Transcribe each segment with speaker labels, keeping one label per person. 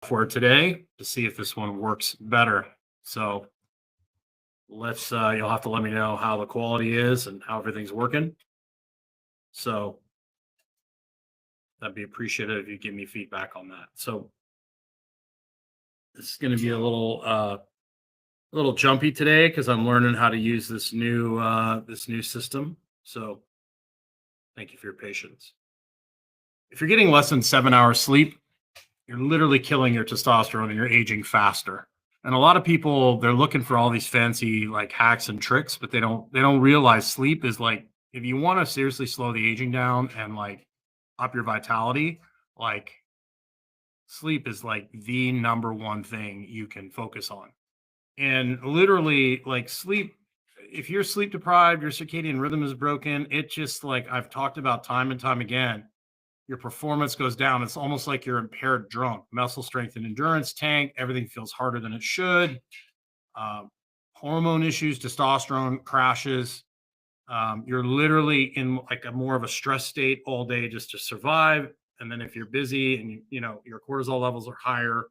Speaker 1: for today to see if this one works better. So you'll have to let me know how the quality is and how everything's working. So that'd be appreciative if you give me feedback on that. So this is going to be a little jumpy today because I'm learning how to use this new system. So thank you for your patience. If you're getting less than 7 hours sleep, you're literally killing your testosterone and you're aging faster. And a lot of people, they're looking for all these fancy like hacks and tricks, but they don't realize sleep is like, if you want to seriously slow the aging down and like up your vitality, like sleep is like the number one thing you can focus on. And literally like sleep, if you're sleep deprived, your circadian rhythm is broken, it just like I've talked about time and time again, your performance goes down. It's almost like you're impaired drunk. Muscle strength and endurance tank. Everything feels harder than it should. Um, Hormone issues, testosterone crashes. You're literally in like a more of a stress state all day just to survive. And then if you're busy and your cortisol levels are higher,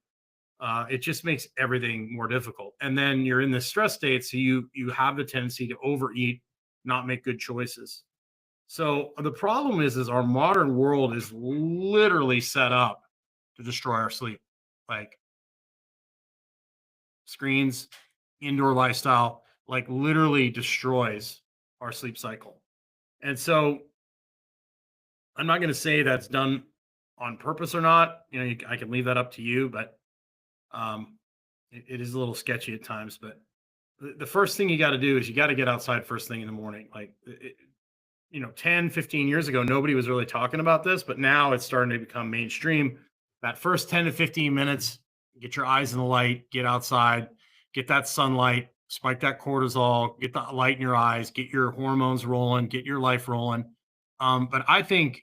Speaker 1: it just makes everything more difficult. And then you're in this stress state, so you have the tendency to overeat, not make good choices. So the problem is our modern world is literally set up to destroy our sleep. Like screens, indoor lifestyle, like literally destroys our sleep cycle. And so I'm not going to say that's done on purpose or not. I can leave that up to you, but it is a little sketchy at times. But the first thing you got to do is you got to get outside first thing in the morning. Like 10, 15 years ago, nobody was really talking about this, but now it's starting to become mainstream. That first 10 to 15 minutes, get your eyes in the light, get outside, get that sunlight, spike that cortisol, get the light in your eyes, get your hormones rolling, get your life rolling. But I think,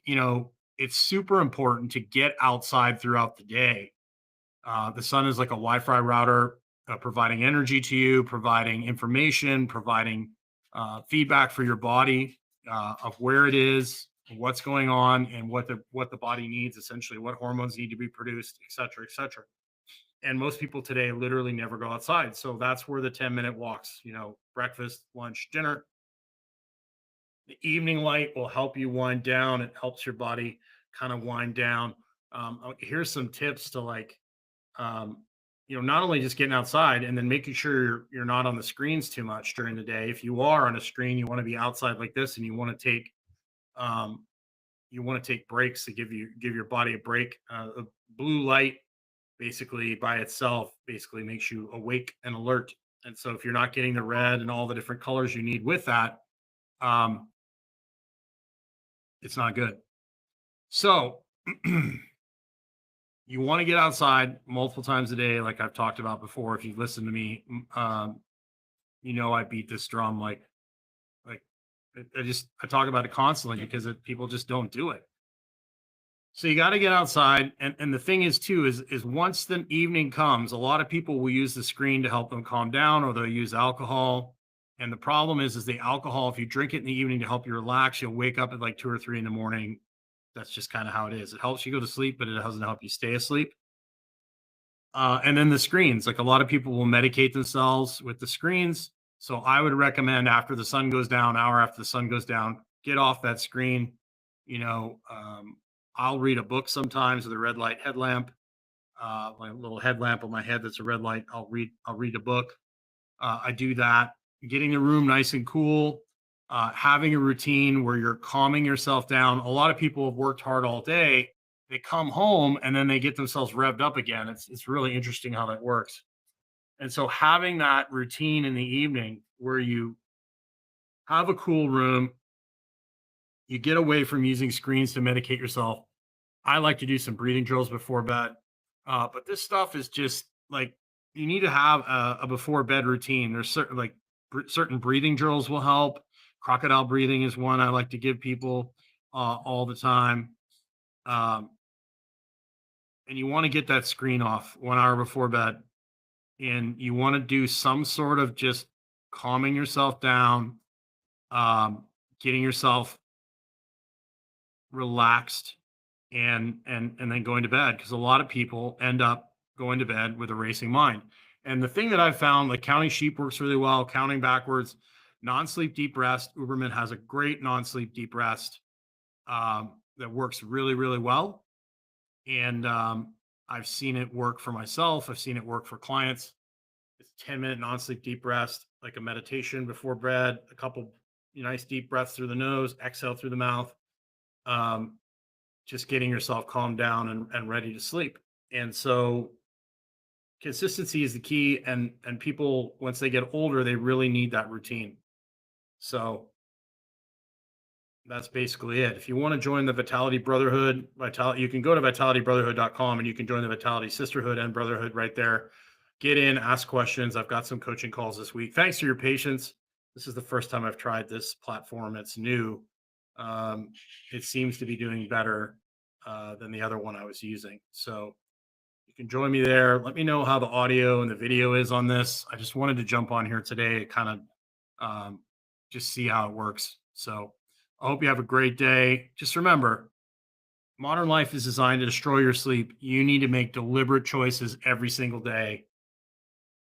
Speaker 1: it's super important to get outside throughout the day. The sun is like a Wi-Fi router, providing energy to you, providing information, providing feedback for your body of where it is, what's going on, and what the body needs. Essentially, what hormones need to be produced, et cetera, et cetera. And most people today literally never go outside. So that's where the 10-minute walks, breakfast, lunch, dinner. The evening light will help you wind down. It helps your body kind of wind down. Here's some tips to like not only just getting outside and then making sure you're not on the screens too much during the day. If you are on a screen, you want to be outside like this, and um, you want to take breaks to give your body a break. The blue light, basically by itself, basically makes you awake and alert. And so if you're not getting the red and all the different colors you need with that, um, it's not good. So you want to get outside multiple times a day, like I've talked about before. If you've listened to me, I beat this drum like I talk about it constantly because people just don't do it. So you got to get outside, and the thing is too is once the evening comes, a lot of people will use the screen to help them calm down, or they'll use alcohol. And the problem is the alcohol. If you drink it in the evening to help you relax, you'll wake up at like 2 or 3 in the morning. That's just kind of how it is. It helps you go to sleep, but it doesn't help you stay asleep. And then the screens, like a lot of people will medicate themselves with the screens. So I would recommend after the sun goes down, hour after the sun goes down, get off that screen. You know, I'll read a book sometimes with a red light headlamp, my little headlamp on my head that's a red light. I'll read a book. I do that. Getting the room nice and cool, having a routine where you're calming yourself down. A lot of people have worked hard all day. They come home and then they get themselves revved up again. It's really interesting how that works. And so having that routine in the evening where you have a cool room, you get away from using screens to medicate yourself. I like to do some breathing drills before bed. But this stuff is just like you need to have a before bed routine. There's certain breathing drills will help. Crocodile breathing is one I like to give people all the time. Um, and you want to get that screen off 1 hour before bed. And you want to do some sort of just calming yourself down, getting yourself relaxed and then going to bed, because a lot of people end up going to bed with a racing mind. And the thing that I've found, like counting sheep works really well, counting backwards, non-sleep deep rest. Uberman has a great non-sleep deep rest that works really, really well. And I've seen it work for myself. I've seen it work for clients. It's 10-minute non-sleep deep rest, like a meditation before bed, a couple nice deep breaths through the nose, exhale through the mouth. Um, just getting yourself calmed down and ready to sleep. And so consistency is the key. And people, once they get older, they really need that routine. So that's basically it. If you want to join the Vitality Brotherhood, you can go to vitalitybrotherhood.com and you can join the Vitality Sisterhood and Brotherhood right there. Get in, ask questions. I've got some coaching calls this week. Thanks for your patience. This is the first time I've tried this platform. It's new. It seems to be doing better than the other one I was using. So you can join me there. Let me know how the audio and the video is on this. I just wanted to jump on here today, kind of just see how it works. So I hope you have a great day. Just remember, modern life is designed to destroy your sleep. You need to make deliberate choices every single day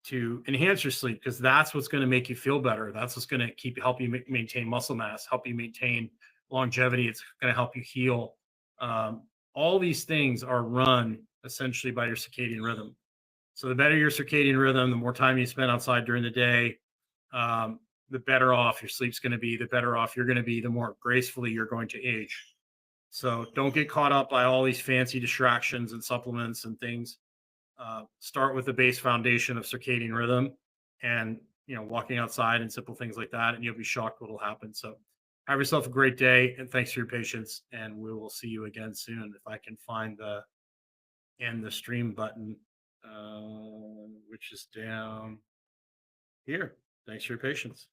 Speaker 1: to enhance your sleep, because that's what's going to make you feel better. That's what's going to help you maintain muscle mass, help you maintain longevity. It's going to help you heal. All these things are run essentially by your circadian rhythm. So the better your circadian rhythm, the more time you spend outside during the day, the better off your sleep's going to be, the better off you're going to be, the more gracefully you're going to age. So don't get caught up by all these fancy distractions and supplements and things. Start with the base foundation of circadian rhythm and, walking outside and simple things like that, and you'll be shocked what'll happen. So have yourself a great day, and thanks for your patience, and we will see you again soon. If I can find the end the stream button, which is down here. Thanks for your patience.